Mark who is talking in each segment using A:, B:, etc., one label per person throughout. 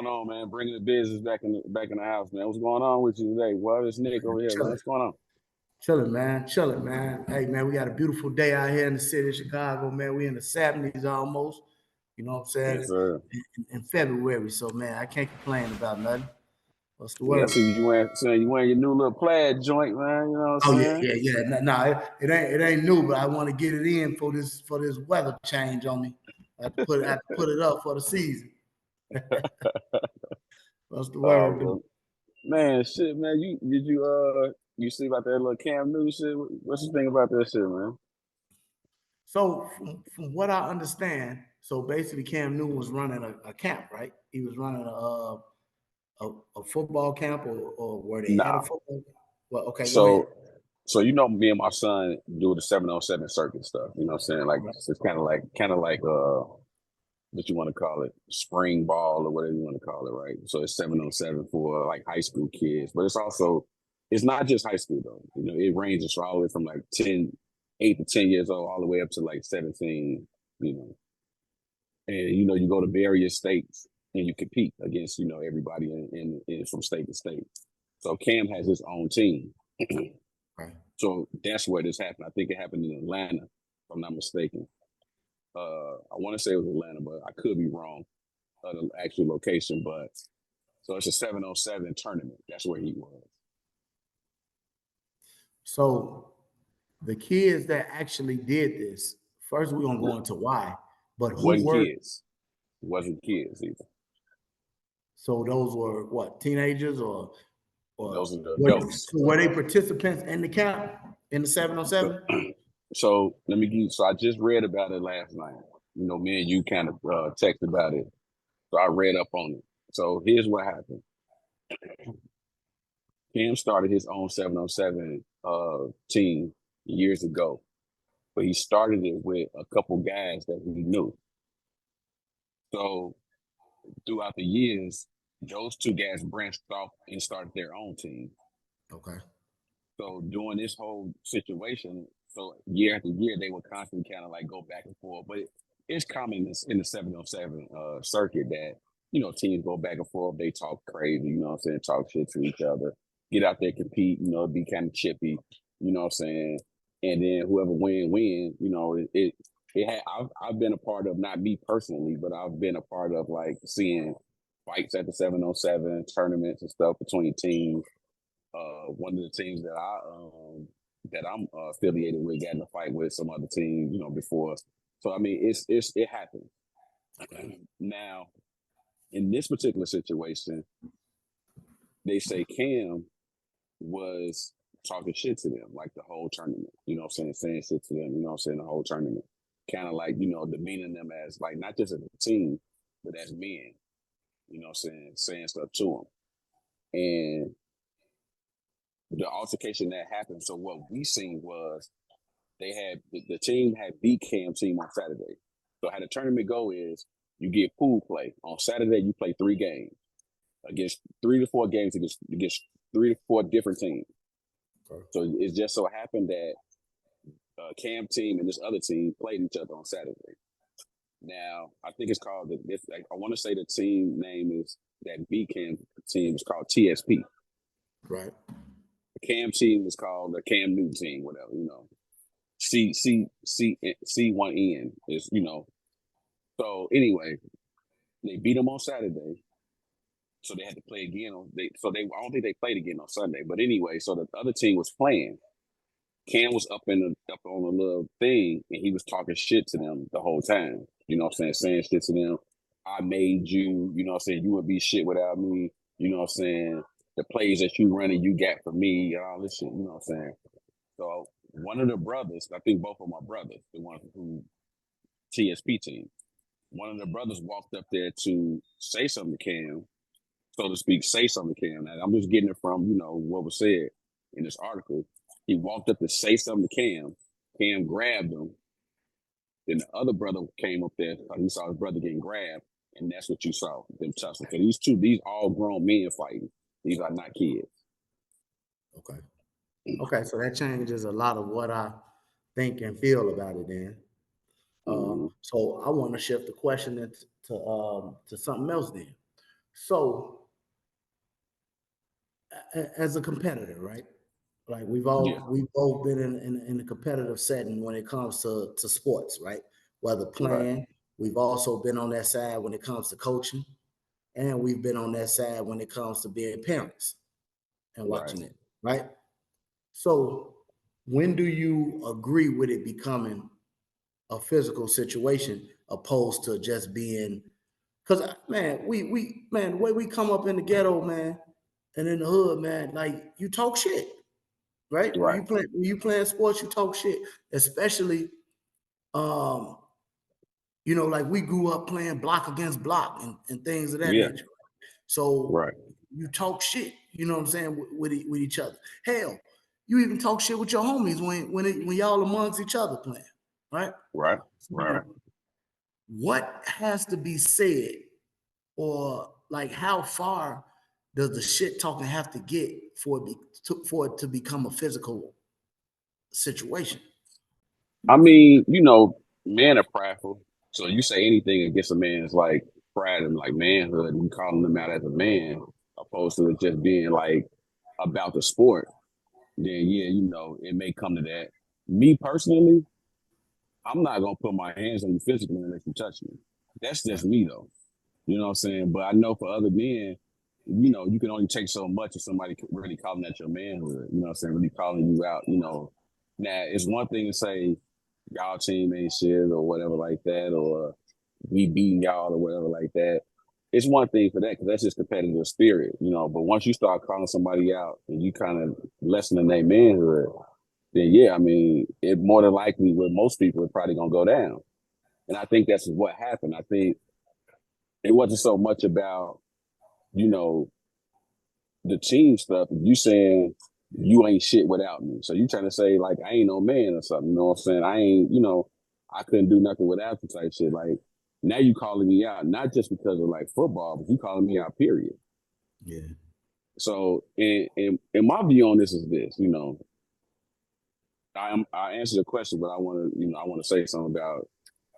A: going on, man? Bringing the business back in the house, man. What's going on with you today? Well, it's Nick over here, man.
B: Chilling,
A: What's going on?
B: chilling, man, chilling, man. Hey, man, we got a beautiful day out here in the city of Chicago, man. We in the 70s almost. You know what I'm saying?
A: Yes, sir.
B: In February, so man, I can't complain about nothing. What's the
A: Yeah, I
B: word?
A: see you wearing your new little plaid joint, man. You know what
B: Oh
A: I'm
B: yeah,
A: saying?
B: yeah, yeah. No, it ain't new, but I want to get it in for this weather change on me. I have to put it up for the season. What's the word, dude?
A: Well, man, shit, man. You see about that little Cam Newton shit? What's the thing about that shit, man?
B: So from what I understand, so basically Cam Newton was running a camp, right? He was running a football camp or where they had a
A: Nah.
B: football. Well, okay, go ahead.
A: So me and my son do the 707 circuit stuff. You know what I'm saying? Like it's kind of like what you want to call it, spring ball or whatever you want to call it, right? So it's 707 for like high school kids, but it's not just high school though. You know, it ranges all the way from like 8 to 10 years old, all the way up to like 17, you know. And, you go to various states and you compete against, everybody in from state to state. So Cam has his own team.
B: Right.
A: So that's where this happened. I think it happened in Atlanta, if I'm not mistaken. I want to say it was Atlanta, but I could be wrong the actual location. But so it's a 707 tournament. That's where he was.
B: So the kids that actually did this, first we're gonna go into why, but who
A: Wasn't
B: were
A: kids. Wasn't kids either.
B: so those were what teenagers or
A: Those are the
B: so
A: adults.
B: were they participants in the camp in the 707?
A: So let me give you. So I just read about it last night. Me and you kind of texted about it. So I read up on it. So here's what happened. Cam started his own 707 team years ago, but he started it with a couple guys that he knew. So throughout the years, those two guys branched off and started their own team.
B: Okay.
A: So during this whole situation, so year after year, they would constantly kind of like go back and forth. But it's common in the 707 circuit that, teams go back and forth. They talk crazy, you know what I'm saying? Talk shit to each other, get out there, compete, be kind of chippy, you know what I'm saying? And then whoever win, I've been a part of, not me personally, but I've been a part of like seeing fights at the 707 tournaments and stuff between teams. One of the teams that I'm affiliated with got in a fight with some other team, before. So I mean, it happens. Now, in this particular situation, they say Cam was talking shit to them like the whole tournament. You know what I'm saying shit to them. You know what I'm saying the whole tournament, kind of like demeaning them as like not just as a team, but as men. You know what I'm saying stuff to them, and the altercation that happened. So what we seen was they had the team had beat Cam team on Saturday. So how the tournament go is you get pool play. On Saturday you play 3 games against 3 to 4 games against 3 to 4 different teams. Okay. So it just so happened that Cam team and this other team played each other on Saturday. Now I think it's called I want to say the team name is that beat Cam team is called TSP.
B: Right.
A: The Cam team was called the Cam Newton team, whatever, C1N is, So anyway, they beat them on Saturday. So they had to play again I don't think they played again on Sunday. But anyway, so the other team was playing. Cam was up on a little thing and he was talking shit to them the whole time. You know what I'm saying shit to them. I made you, you know what I'm saying, you would be shit without me, you know what I'm saying? The plays that you running, you got for me, and all this shit, you know what I'm saying? So one of the brothers, I think both of my brothers, the one who TSP team, one of the brothers walked up there to say something to Cam, so to speak, say something to Cam. Now, I'm just getting it from, what was said in this article. He walked up to say something to Cam. Cam grabbed him. Then the other brother came up there. He saw his brother getting grabbed, and that's what you saw, them tussling. Because these all grown men fighting. These are not kids.
B: Okay. Okay, so that changes a lot of what I think and feel about it then. So I want to shift the question to something else then. So as a competitor, right? Like
A: Yeah.
B: we've both been in a competitive setting when it comes to sports, right? Whether
A: Right.
B: playing, we've also been on that side when it comes to coaching, and we've been on that side when it comes to being parents and
A: Right.
B: watching it, right? So when do you agree with it becoming a physical situation opposed to just being? Because man, man, the way we come up in the ghetto, man, and in the hood, man, like you talk shit, right?
A: Right.
B: When you playing sports, you talk shit, especially um, like we grew up playing block against block and things of that
A: Yeah.
B: nature. So
A: Right.
B: you talk shit, you know what I'm saying, with each other. Hell, you even talk shit with your homies when y'all amongst each other playing, right?
A: Right. Right.
B: So what has to be said, or like how far does the shit talking have to get for it to become a physical situation?
A: I mean, men are prideful. So you say anything against a man's like pride and like manhood, and you calling them out as a man, opposed to it just being like about the sport, then yeah, it may come to that. Me personally, I'm not gonna put my hands on you physically unless you touch me. That's just me though. You know what I'm saying? But I know for other men, you can only take so much if somebody really calling at your manhood. You know what I'm saying? Really calling you out. Now it's one thing to say y'all team ain't shit or whatever like that, or we beating y'all or whatever like that. It's one thing for that because that's just competitive spirit. But once you start calling somebody out and you kind of lessening their manhood, then yeah, I mean, it more than likely with most people, it's probably gonna go down. And I think that's what happened. I think it wasn't so much about, you know, the team stuff. You saying you ain't shit without me. So you trying to say like I ain't no man or something, you know what I'm saying? I ain't, I couldn't do nothing without you type shit. Like now you calling me out, not just because of like football, but you calling me out, period.
B: Yeah.
A: So and my view on this is this. I answer the question, but I want to say something about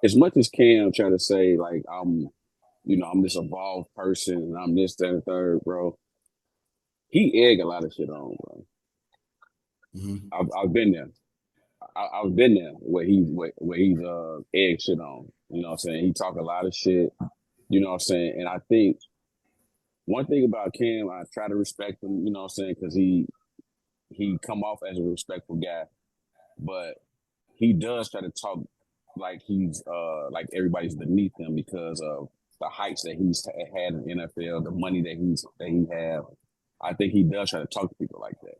A: as much as Cam trying to say like I'm this evolved person and I'm this, that, and third, bro. He egg a lot of shit on, bro.
B: Mm-hmm.
A: I've been there. I've been there where he's egg shit on. You know what I'm saying? He talk a lot of shit. You know what I'm saying? And I think one thing about Cam, I try to respect him. You know what I'm saying? Because he come off as a respectful guy, but he does try to talk like he's like everybody's beneath him because of the heights that he's had in the NFL, the money that he have. I think he does try to talk to people like that.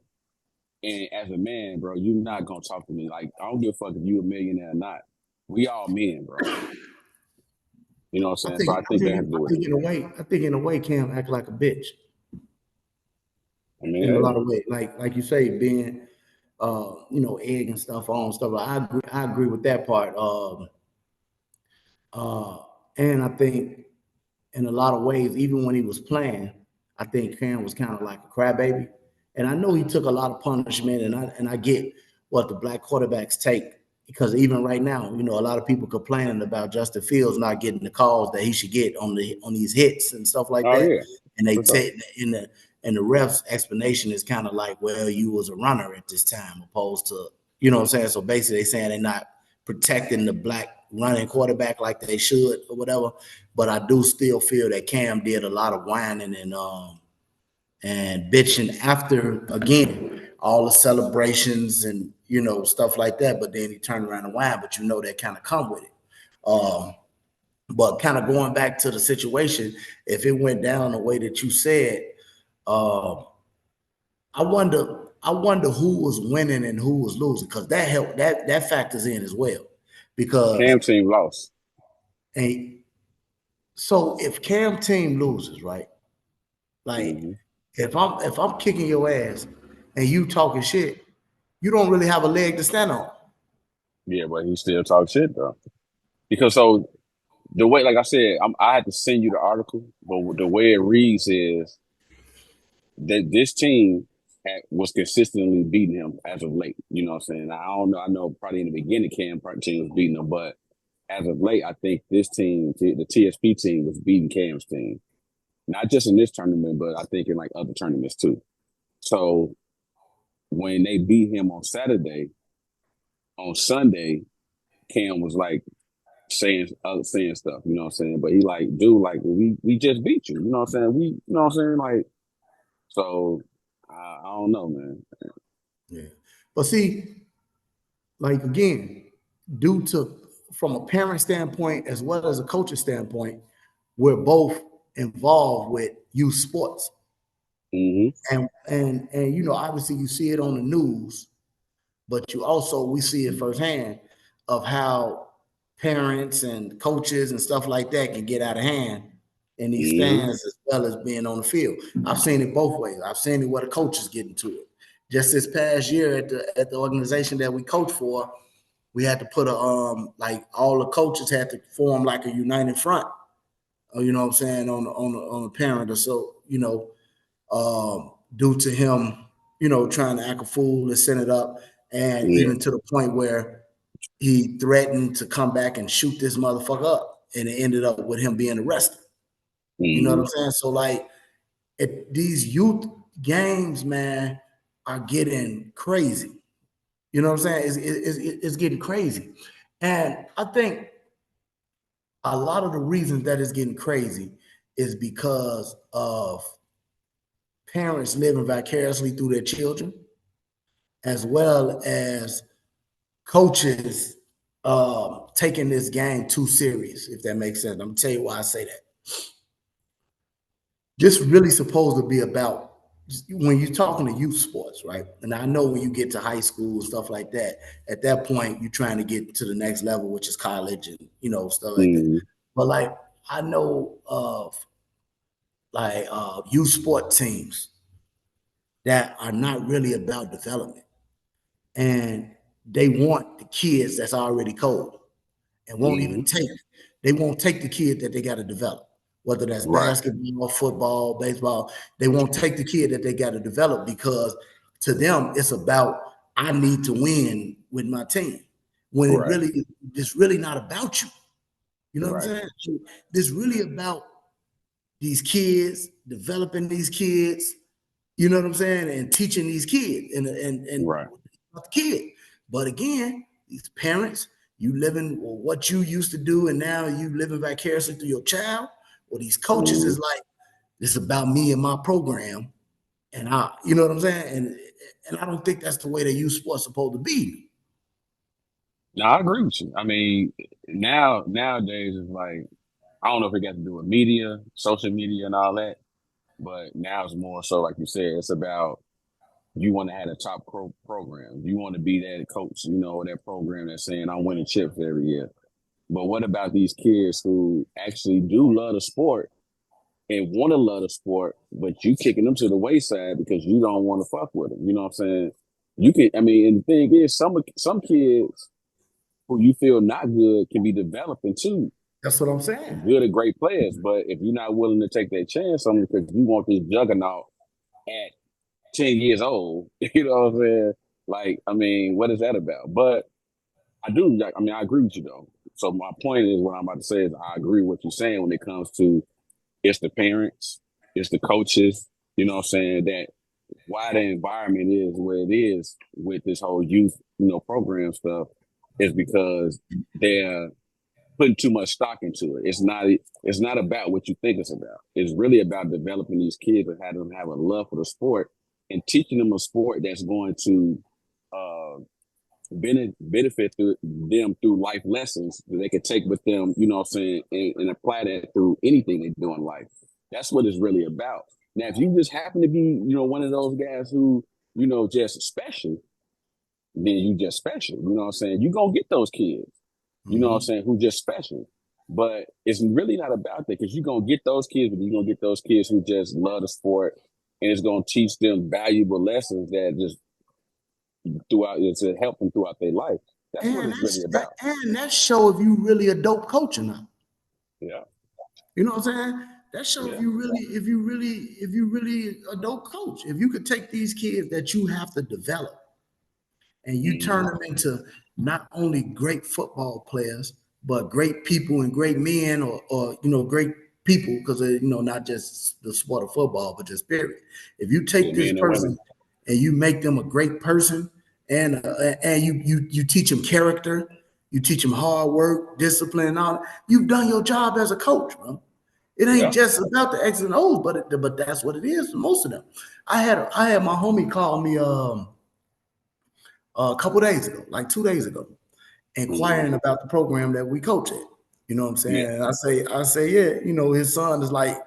A: And as a man, bro, you're not gonna talk to me like I don't give a fuck if you a millionaire or not. We all men, bro. You know what I'm saying? So I think that has to do with it.
B: I think in a way, Cam act like a bitch
A: I mean,
B: in a lot
A: hey,
B: of ways. Like you say, being egg and stuff on stuff. I agree with that part. Uh, and I think in a lot of ways, even when he was playing, I think Cam was kind of like a crybaby. And I know he took a lot of punishment, and I get what the black quarterbacks take because even right now, a lot of people complaining about Justin Fields not getting the calls that he should get on these hits and stuff like
A: oh
B: that.
A: yeah,
B: And they
A: for sure.
B: take and the ref's explanation is kind of like, well, you was a runner at this time, opposed to, what I'm saying? So basically, they saying they're not protecting the black running quarterback like they should or whatever. But I do still feel that Cam did a lot of whining and bitching after again all the celebrations and stuff like that. But then he turned around and whined. But that kind of come with it. But kind of going back to the situation, if it went down the way that you said, uh, I wonder who was winning and who was losing because that helped that factors in as well. Because
A: Cam team lost.
B: and so if Cam team loses, right? Like
A: Hmm.
B: if I'm kicking your ass and you talking shit, you don't really have a leg to stand on.
A: Yeah, but he still talk shit though. Because so the way, like I said, I had to send you the article, but the way it reads is that this team was consistently beating him as of late. You know what I'm saying? I don't know. I know probably in the beginning, Cam team was beating him, but as of late, I think this team, the TSP team, was beating Cam's team. not just in this tournament, but I think in like other tournaments too. So when they beat him on Saturday, on Sunday, Cam was like saying stuff, you know what I'm saying? But he like, dude, like we just beat you, you know what I'm saying? You know what I'm saying? Like, so I don't know, man.
B: Yeah. But see, like again, due to from a parent standpoint as well as a coach's standpoint, we're both involved with youth sports.
A: Mm-hmm.
B: And you know, obviously you see it on the news, but you also we see it firsthand of how parents and coaches and stuff like that can get out of hand in these
A: Mm-hmm.
B: stands as well as being on the field. I've seen it both ways. I've seen it where the coaches get into it. Just this past year at the organization that we coach for, we had to put a like all the coaches had to form like a united front. You know what I'm saying on the parent or so due to him, trying to act a fool and send it up, and
A: Yeah.
B: even to the point where he threatened to come back and shoot this motherfucker up, and it ended up with him being arrested. You know what
A: Mm-hmm.
B: I'm saying? So like, these youth games, man, are getting crazy. You know what I'm saying? It's getting crazy, and I think a lot of the reasons that it's getting crazy is because of parents living vicariously through their children, as well as coaches taking this game too serious, if that makes sense. I'm gonna tell you why I say that. This really supposed to be about when you're talking to youth sports, right? And I know when you get to high school and stuff like that, at that point you're trying to get to the next level, which is college and stuff like that.
A: Mm-hmm.
B: But like I know of like youth sport teams that are not really about development, and they want the kids that's already cold and won't
A: Mm-hmm.
B: even take. They won't take the kid that they got to develop, whether that's
A: Right.
B: basketball, football, baseball. They won't take the kid that they got to develop because to them it's about I need to win with my team. When it
A: Right.
B: really, it's really not about you. You know what I'm
A: Right.
B: saying? So this really about these kids, developing these kids, you know what I'm saying, and teaching these kids and
A: Right.
B: about the kid. But again, these parents, you living what you used to do, and now you living vicariously through your child. Or these coaches
A: Mm-hmm.
B: is like, this is about me and my program, and you know what I'm saying, and I don't think that's the way that youth sports supposed to be.
A: No, I agree with you. I mean, nowadays it's like I don't know if it got to do with media, social media, and all that, but now it's more so like you said, it's about you want to have a top program. You want to be that coach, that program that's saying I'm winning chips every year. But what about these kids who actually do love the sport and want to love the sport, but you kicking them to the wayside because you don't want to fuck with them? You know what I'm saying? You can, I mean, and the thing is, some kids who you feel not good can be developing too,
B: That's what I'm saying.
A: good and great players. But if you're not willing to take that chance on them because you want this juggernaut at 10 years old, you know what I'm saying? Like, I mean, what is that about? But I agree with you though. So my point is what I'm about to say is I agree with what you're saying when it comes to it's the parents, it's the coaches, you know what I'm saying, that why the environment is where it is with this whole youth, program stuff is because they're putting too much stock into it. It's not about what you think it's about. It's really about developing these kids and having them have a love for the sport and teaching them a sport that's going to uh, benefit them through life lessons that they can take with them, you know what I'm saying, and apply that through anything they do in life. That's what it's really about. Now, if you just happen to be, one of those guys who, just special, then you just special. You know what I'm saying? You're going to get those kids, you know what I'm
B: Mm-hmm.
A: saying, who just special. But it's really not about that because you're going to get those kids, but you're going to get those kids who just love the sport and it's going to teach them valuable lessons that just throughout to help them throughout their life. That's what
B: And
A: it's really about.
B: that show if you really a dope coach or not.
A: Yeah,
B: You know what I'm saying? That shows
A: yeah,
B: if you really a dope coach. If you could take these kids that you have to develop and you turn
A: mm-hmm.
B: them into not only great football players, but great people and great men or great people, because not just the sport of football, but just period. If you take this person and you make them a great person, and you teach them character, you teach them hard work, discipline, and all, you've done your job as a coach, bro. It ain't just about the X's and O's, but that's what it is for most of them. I had my homie call me a couple days ago, like 2 days ago, inquiring about the program that we coach at. You know what I'm saying? Yeah. And I say, yeah, his son is like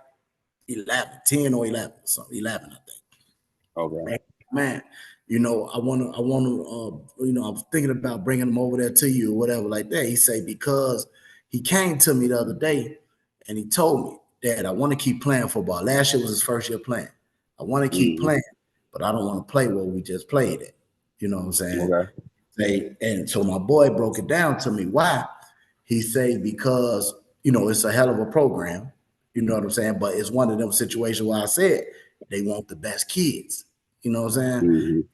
B: 10 or 11, something, 11, I think.
A: Okay.
B: Man, I want to, I was thinking about bringing him over there to you or whatever like that. He say, because he came to me the other day and he told me, Dad, I want to keep playing football. Last year was his first year playing. I want to keep playing, but I don't want to play where we just played it. You know what I'm saying? Okay. And so my boy broke it down to me. Why? He say, because, it's a hell of a program. You know what I'm saying? But it's one of them situations where I said they want the best kids. You know what I'm saying?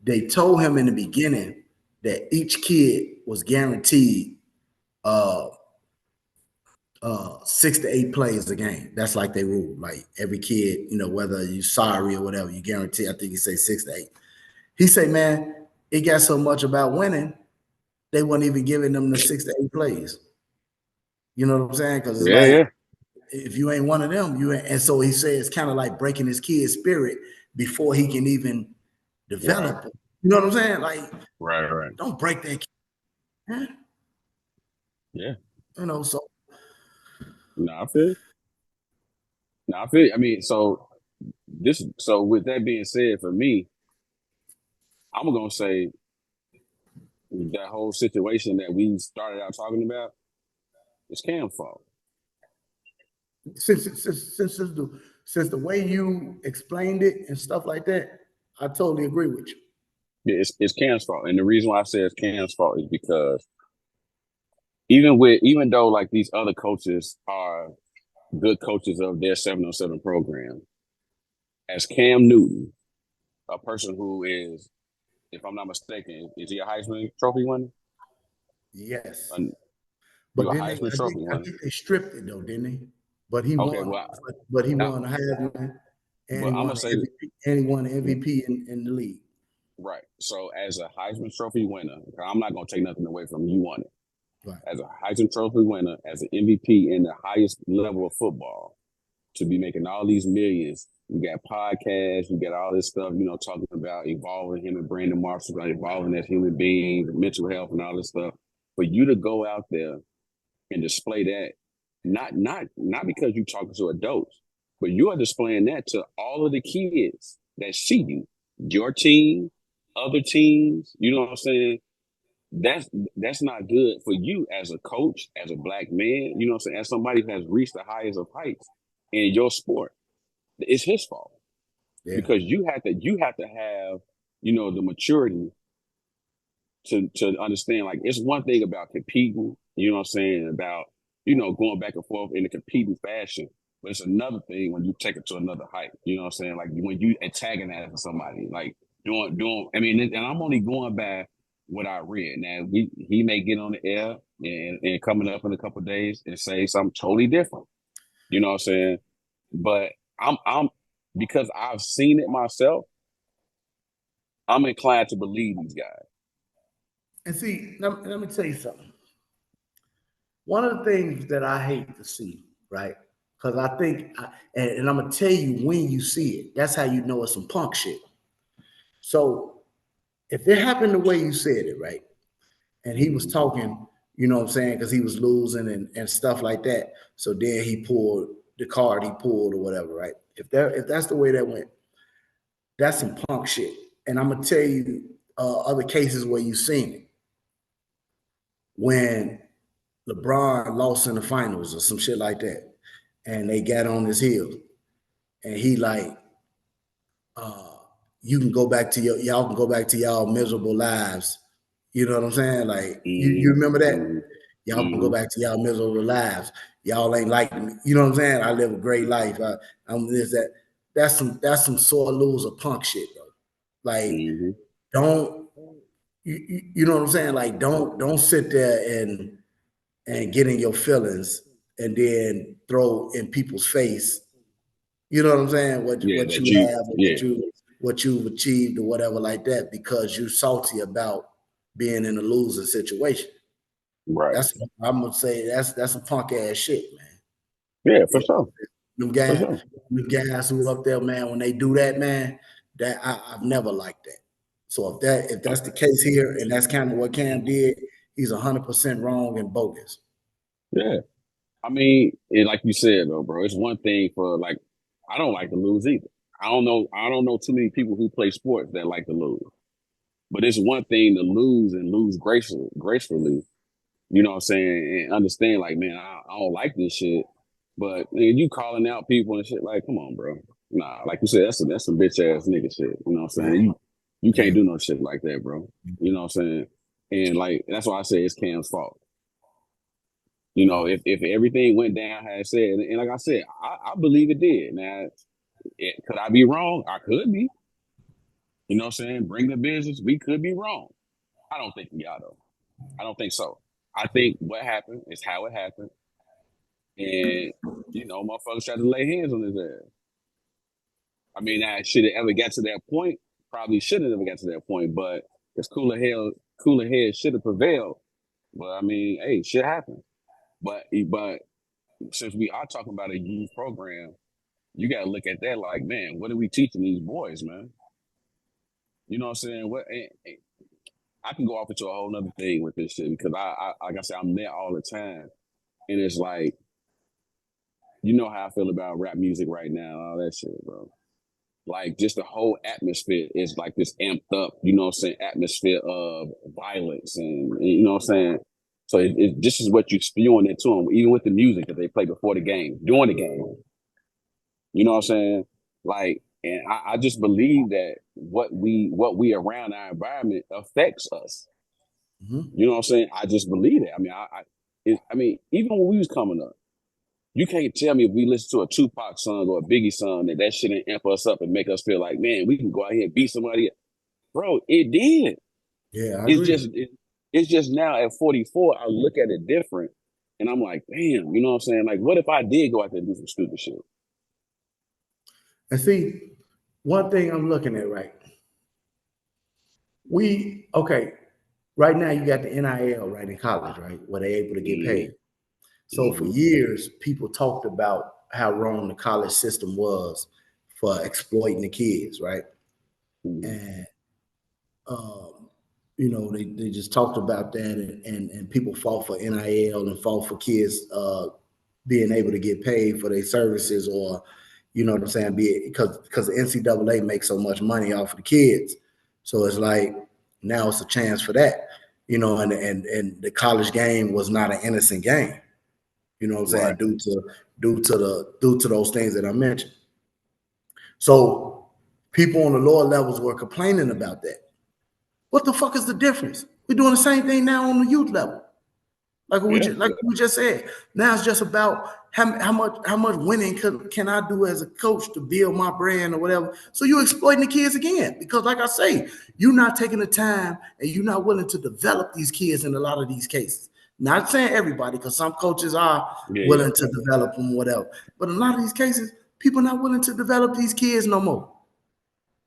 B: They told him in the beginning that each kid was guaranteed 6 to 8 plays a game. That's like they rule. Like every kid, whether you sorry or whatever, you guarantee. I think he say 6 to 8. He say, man, it got so much about winning, they weren't even giving them the 6 to 8 plays. You know what I'm saying? Because it's if you ain't one of them, you ain't. And so he said it's kind of like breaking his kid's spirit before he can even develop it. You know what I'm saying? Like,
A: right.
B: Don't break that kid.
A: Yeah.
B: So.
A: I feel. I mean, so with that being said, for me, I'm gonna say that whole situation that we started out talking about is Cam's fault.
B: Since the way you explained it and stuff like that, I totally agree with you.
A: Yeah, it's Cam's fault, and the reason why I say it's Cam's fault is because even though like these other coaches are good coaches of their 707 program, as Cam Newton, a person who is, if I'm not mistaken, is he a Heisman Trophy winner?
B: Yes.
A: But
B: then I think they stripped it though, didn't they? But he won. But he won a Heisman, and he won an MVP in the league.
A: Right. So as a Heisman Trophy winner, I'm not going to take nothing away from you. You won it. Right. As a Heisman Trophy winner, as an MVP in the highest level of football, to be making all these millions. You got podcasts, you got all this stuff, talking about evolving him and Brandon Marshall, evolving as human beings, mental health and all this stuff. For you to go out there and display that, not because you're talking to adults, but you are displaying that to all of the kids that see you, your team, other teams, you know what I'm saying? That's not good for you as a coach, as a black man, you know what I'm saying, as somebody who has reached the highest of heights in your sport. It's his fault. Yeah. Because you have to have, the maturity to understand, like, it's one thing about competing, you know what I'm saying, about, going back and forth in a competing fashion. But it's another thing when you take it to another height, you know what I'm saying? Like when you antagonize somebody, like doing, I mean, and I'm only going by what I read. Now he may get on the air and coming up in a couple of days and say something totally different. You know what I'm saying? But I'm because I've seen it myself, I'm inclined to believe these guys.
B: And see, let me tell you something. One of the things that I hate to see, right? Because I think, and I'm gonna tell you when you see it. That's how you know it's some punk shit. So if it happened the way you said it, right? And he was talking, you know what I'm saying, because he was losing and stuff like that. So then he pulled the card he pulled or whatever, right? If that's the way that went, that's some punk shit. And I'm gonna tell you other cases where you've seen it. When LeBron lost in the finals or some shit like that, and they got on his heels, and he like, you can go back to y'all can go back to y'all miserable lives. You know what I'm saying? Like, you remember that? Y'all can go back to y'all miserable lives. Y'all ain't like me. You know what I'm saying? I live a great life. I'm this, that. That's some sore loser punk shit, though. Like, don't you know what I'm saying? Like, don't sit there and get in your feelings and then throw in people's face, you know what I'm saying? What
A: Yeah,
B: what
A: that
B: you
A: you
B: have or
A: yeah,
B: what you've achieved or whatever like that because you're salty about being in a losing situation.
A: right.
B: That's I'm gonna say that's some punk ass shit, man.
A: Yeah, for
B: You know,
A: sure.
B: them
A: For
B: guys,
A: sure.
B: them guys who up there, man, when they do that, man, that I've never liked that. So if that's the case here, and that's kind of what Cam did, he's 100% wrong and bogus.
A: Yeah. I mean, like you said though, bro, it's one thing for like I don't like to lose either. I don't know too many people who play sports that like to lose. But it's one thing to lose and lose gracefully, you know what I'm saying, and understand like, man, I don't like this shit. But man, you calling out people and shit, like, come on, bro. Nah, like you said, that's some bitch ass nigga shit. You know what I'm saying?
B: Right.
A: You can't
B: Yeah.
A: do no shit like that, bro. You know what I'm saying? And like that's why I say it's Cam's fault. You know, if everything went down how it said, and like I said, I believe it did. Now, could I be wrong? I could be. You know what I'm saying? Bring the business. We could be wrong. I don't think we are though. I don't think so. I think what happened is how it happened, and you know, motherfuckers tried to lay hands on his ass. I mean, I should have ever got to that point. Probably should have never got to that point, but it's cooler head should have prevailed. But I mean, hey, shit happened. But since we are talking about a youth program, you got to look at that like, man, what are we teaching these boys, man? You know what I'm saying? I can go off into a whole nother thing with this shit because like I said, I'm there all the time, and it's like, you know how I feel about rap music right now, all that shit, bro. Like just the whole atmosphere is like this amped up, you know what I'm saying, atmosphere of violence and you know what I'm saying. So this is what you spewing into them, even with the music that they play before the game, during the game. You know what I'm saying? Like, and I just believe that what we around our environment affects us.
B: Mhm.
A: You know what I'm saying? I just believe it. I mean, I mean, even when we was coming up, you can't tell me if we listen to a Tupac song or a Biggie song that shit didn't amp us up and make us feel like, man, we can go out here and beat somebody. Bro, it did.
B: Yeah, I
A: It's
B: agree.
A: just it's just now at 44, I look at it different, and I'm like, damn, you know what I'm saying? Like, what if I did go out there and do some stupid shit?
B: And see, one thing I'm looking at, right? Okay, right now you got the NIL right in college, right? Where they're able to get paid. So for
A: Mm-hmm.
B: years, people talked about how wrong the college system was for exploiting the kids, right?
A: Mm-hmm.
B: And you know, they just talked about that and people fought for NIL and fought for kids being able to get paid for their services or, you know what I'm saying, because the NCAA makes so much money off of the kids. So it's like now it's a chance for that, you know, and the college game was not an innocent game, you know what I'm saying,
A: Right.
B: due to those things that I mentioned. So people on the lower levels were complaining about that. What the fuck is the difference? We're doing the same thing now on the youth level.
A: Yeah.
B: Like we just said. Now it's just about how much winning can I do as a coach to build my brand or whatever. So you're exploiting the kids again because, like I say, you're not taking the time and you're not willing to develop these kids in a lot of these cases. Not saying everybody, because some coaches are
A: Yeah. Yeah.
B: willing to develop them, whatever. But in a lot of these cases, people are not willing to develop these kids no more.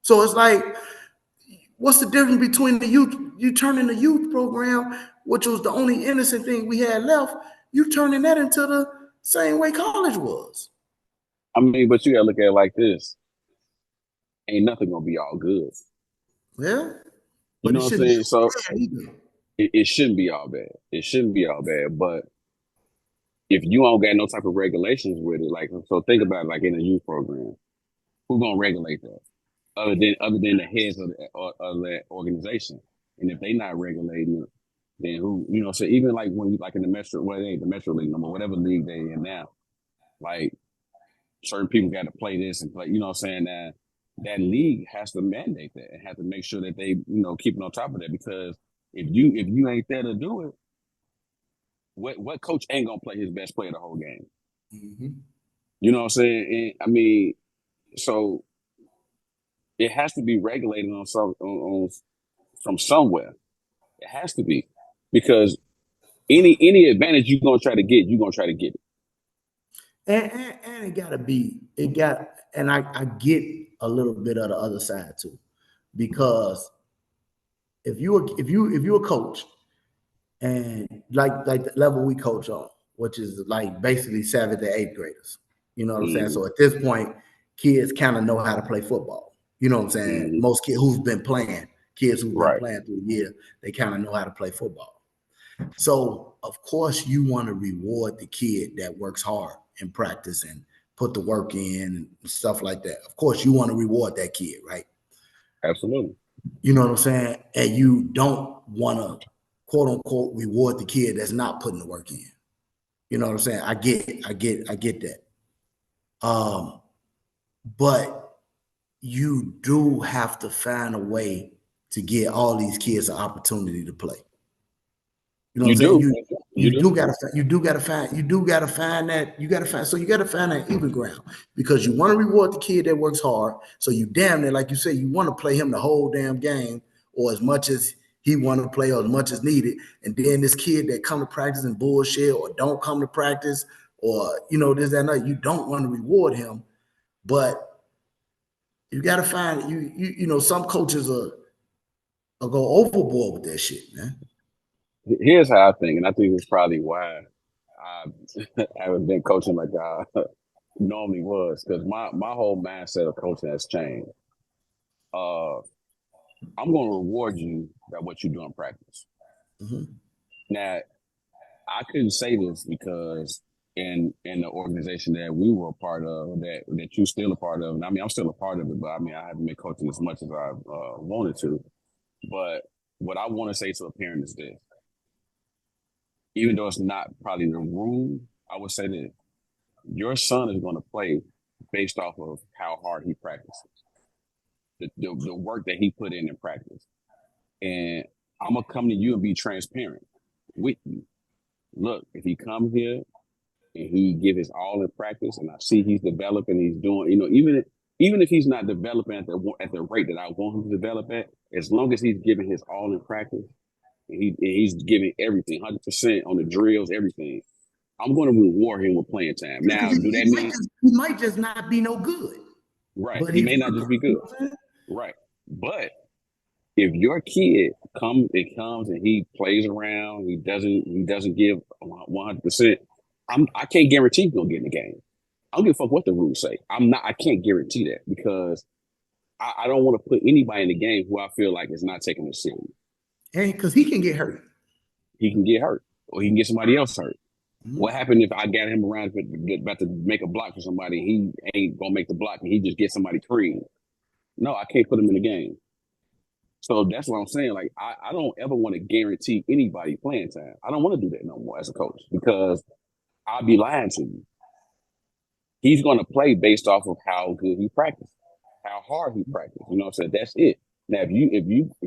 B: So it's like, what's the difference between the youth? You turning the youth program, which was the only innocent thing we had left, you turning that into the same way college was.
A: I mean, but you gotta look at it like this. Ain't nothing gonna be all good.
B: Yeah,
A: You
B: but
A: know
B: it
A: what I'm
B: shouldn't be
A: saying? So
B: bad either.
A: it shouldn't be all bad. It shouldn't be all bad. But if you don't got no type of regulations with it, like so think about it like in a youth program, who gonna regulate that? Other than the heads of that organization. And if they not regulating it, then who, you know, so even like when you like in the Metro, well, it ain't the Metro League no more, whatever league they in now, like certain people got to play this and play, you know what I'm saying? That league has to mandate that and have to make sure that they, you know, keeping on top of that because if you ain't there to do it, what coach ain't gonna play his best player the whole game?
B: Mhm.
A: You know what I'm saying? And, I mean, so it has to be regulated from somewhere. It has to be because any advantage you're gonna try to get, you're gonna try to get it.
B: And it gotta be, and I get a little bit of the other side too, because if you're a coach and like the level we coach on, which is like basically 7th to 8th graders, you know what I'm saying?
A: Mm-hmm.
B: So at this point, kids kind of know how to play football. You know what I'm saying?
A: Mm-hmm.
B: Most kids who've been playing, kids who've been
A: Right.
B: playing through the year, they kind of know how to play football. So of course you want to reward the kid that works hard in practice and put the work in and stuff like that. Of course you want to reward that kid, right?
A: Absolutely.
B: You know what I'm saying? And you don't want to quote unquote reward the kid that's not putting the work in. You know what I'm saying? I get that. Um, but you do have to find a way to get all these kids an opportunity to play. You know what
A: You
B: I'm saying?
A: do.
B: You
A: You
B: you
A: do.
B: do gotta find that even ground, because you want to reward the kid that works hard. So you damn near, like you say, you want to play him the whole damn game or as much as he want to play or as much as needed. And then this kid that come to practice and bullshit or don't come to practice or this, that, and that, you don't want to reward him. But you gotta find some coaches are go overboard with that shit, man.
A: Here's how I think, and I think it's probably why I haven't been coaching like I normally was, because my whole mindset of coaching has changed. Uh, I'm going to reward you by what you do in practice.
B: Mm-hmm.
A: Now, I couldn't say this because in the organization that we were a part of, that you're still a part of, and I mean I'm still a part of it, but I mean I haven't been coaching as much as I wanted to. But what I want to say to a parent is this: even though it's not probably the rule, I would say that your son is going to play based off of how hard he practices, the work that he put in practice. And I'm going to come to you and be transparent with you. Look, if he comes here and he give his all in practice, and I see he's developing, he's doing, even if he's not developing at the rate that I want him to develop at, as long as he's giving his all in practice, and he's giving everything, 100% on the drills, everything, I'm going to reward him with playing time. Now,
B: Because
A: do that mean
B: he might just not be no good,
A: right?
B: but
A: He
B: he's
A: may not just be
B: you
A: good,
B: know what I'm saying?
A: right? But if your kid comes and he plays around, he doesn't give 100%. I can't guarantee he's gonna get in the game. I don't give a fuck what the rules say. I can't guarantee that because I don't want to put anybody in the game who I feel like is not taking it serious.
B: And because he can get hurt.
A: He can get hurt, or he can get somebody else hurt.
B: Mm-hmm.
A: What happened if I got him around about to make a block for somebody? He ain't gonna make the block, and he just gets somebody creamed. No, I can't put him in the game. So that's what I'm saying. Like, I don't ever want to guarantee anybody playing time. I don't want to do that no more as a coach because I'll be lying to you. He's going to play based off of how good he practiced, how hard he practiced. You know what I'm saying? That's it. Now, if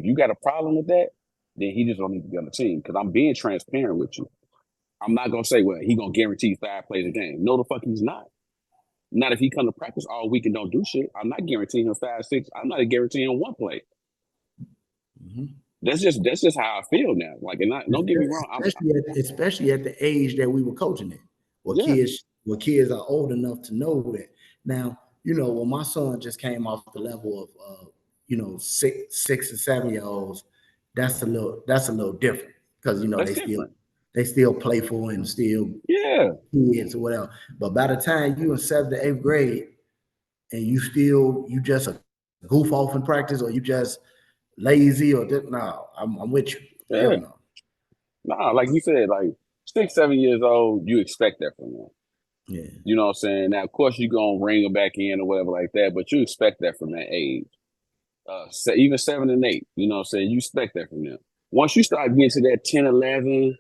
A: you got a problem with that, then he just don't need to be on the team because I'm being transparent with you. I'm not gonna say, well, he gonna guarantee 5 plays a game. No, the fuck he's not. Not if he come to practice all week and don't do shit. I'm not guaranteeing him 5, 6. I'm not guaranteeing him 1 play.
B: Mm-hmm.
A: That's just how I feel now. Like, and don't get me wrong.
B: Especially at the age that we were coaching at,
A: Yeah,
B: where kids are old enough to know that. Now, when my son just came off the level of 6 and 7 year olds, that's a little different because
A: that's different.
B: they still playful and still
A: Yeah,
B: kids or whatever. But by the time you in 7th to 8th grade and you just a goof off in practice or you just lazy or just, no, I'm with you.
A: yeah.
B: Hell no.
A: Nah, like you said, like 6, 7 years old, you expect that from them.
B: Yeah.
A: You know what I'm saying? Now, of course, you're gonna ring them back in or whatever like that, but you expect that from that age. Even 7 and 8, you know what I'm saying? You expect that from them. Once you start getting to that 10, 11,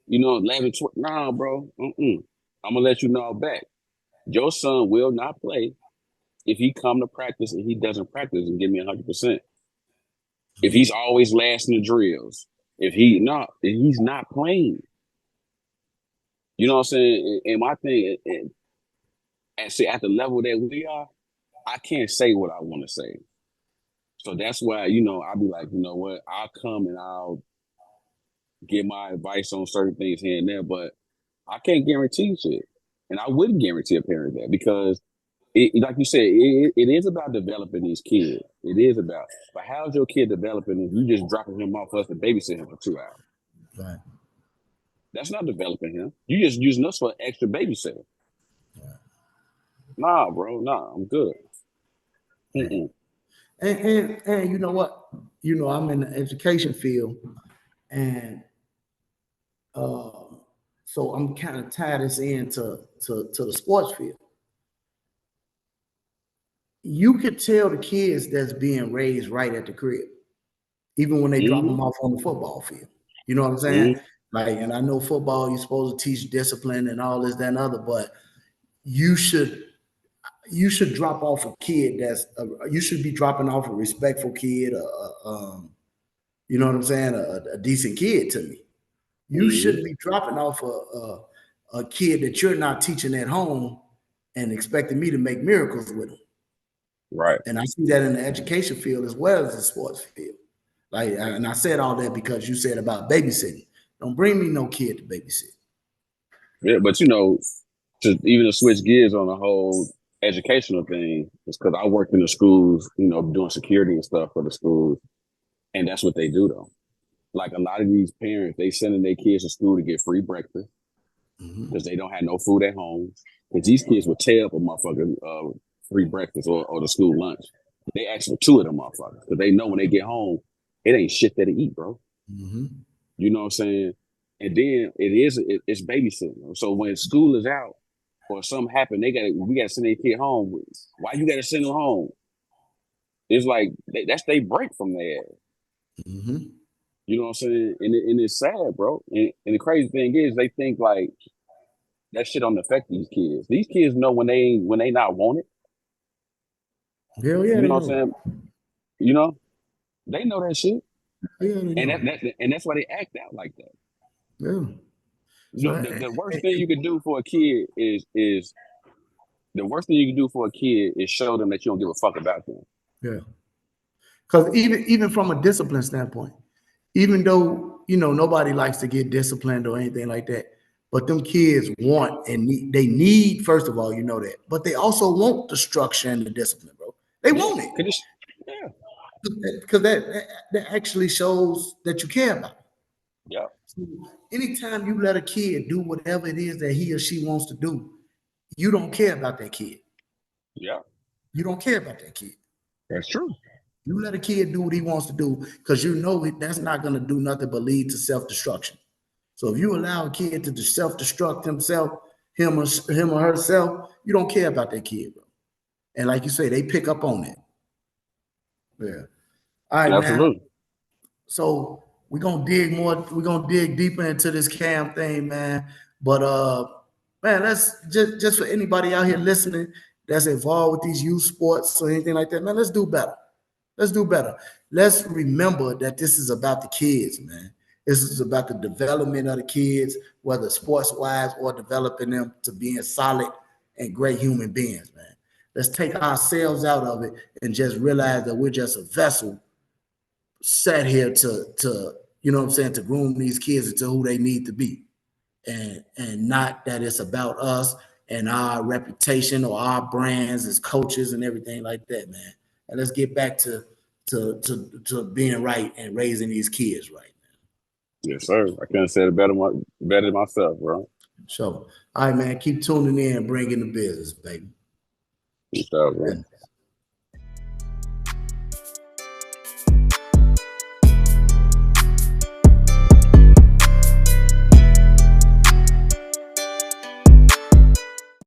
A: 11, 12, nah, bro. I'm gonna let you know back. Your son will not play if he come to practice and he doesn't practice and give me 100%. If he's always last in the drills, if he's not playing. You know what I'm saying? And my thing, and see, at the level that we are, I can't say what I want to say. So that's why, I'll be like, you know what? I'll come and I'll give my advice on certain things here and there, but I can't guarantee shit. And I wouldn't guarantee a parent that because like you said, it is about developing these kids. It is about, but how's your kid developing if you just dropping him off for us to babysit him for 2 hours?
B: Right.
A: That's not developing him. You just using us for extra babysitting.
B: Right.
A: Nah, bro. Nah, I'm good.
B: And you know what? You know, I'm in the education field, and so I'm kind of tie this into to the sports field. You could tell the kids that's being raised right at the crib, even when they drop them off on the football field. You know what I'm saying? Like, and I know football, you're supposed to teach discipline and all this, that, and other, but you should drop off a kid you should be dropping off a respectful kid, you know what I'm saying, a decent kid to me. You shouldn't be dropping off a kid that you're not teaching at home and expecting me to make miracles with him.
A: Right.
B: And I see that in the education field as well as the sports field. Like, and I said all that because you said about babysitting. Don't bring me no kid to babysit.
A: Yeah, but you know, to switch gears on the whole educational thing, is because I worked in the schools, you know, doing security and stuff for the schools, and that's what they do though. Like a lot of these parents, they sending their kids to school to get free breakfast because they don't have no food at home. Because these kids would tear up a motherfucker free breakfast or the school lunch. They ask for 2 of them motherfuckers because they know when they get home, it ain't shit there to eat, bro. You know what I'm saying? And then it's babysitting. So when school is out or something happened, we gotta send their kid home. Why you gotta send them home? It's like that's their break from there. You know what I'm saying? And it's sad, bro. And the crazy thing is, they think like that shit don't affect these kids. These kids know when they not wanted.
B: Hell yeah,
A: you know what I'm
B: know.
A: saying? You know, they know that shit.
B: Yeah,
A: and that's why they act out like that.
B: Yeah.
A: You know, the worst thing you can do for a kid is the worst thing you can do for a kid is show them that you don't give a fuck about them.
B: Yeah. Because even from a discipline standpoint, even though, you know, nobody likes to get disciplined or anything like that, but them kids want and they need, first of all, you know that, but they also want the structure and the discipline, bro. They want it.
A: Yeah.
B: Because that actually shows that you care about it.
A: Yeah.
B: So anytime you let a kid do whatever it is that he or she wants to do, you don't care about that kid.
A: Yeah.
B: You don't care about that kid.
A: That's true.
B: You let a kid do what he wants to do because you know that's not going to do nothing but lead to self-destruction. So if you allow a kid to self-destruct himself, him or herself, you don't care about that kid, bro. And like you say, they pick up on it. Yeah. All right,
A: absolutely.
B: Man. So we're gonna dig deeper into this Cam thing, man. But man, let's just for anybody out here listening that's involved with these youth sports or anything like that, man, let's do better. Let's do better. Let's remember that this is about the kids, man. This is about the development of the kids, whether sports-wise or developing them to being solid and great human beings, man. Let's take ourselves out of it and just realize that we're just a vessel set here to you know what I'm saying, to groom these kids into who they need to be. And not that it's about us and our reputation or our brands as coaches and everything like that, man. And let's get back to being right and raising these kids right, man.
A: Yes, sir. I couldn't say it better myself, bro.
B: So, all right, man, keep tuning in and bringing the business, baby.
A: Peace out, bro.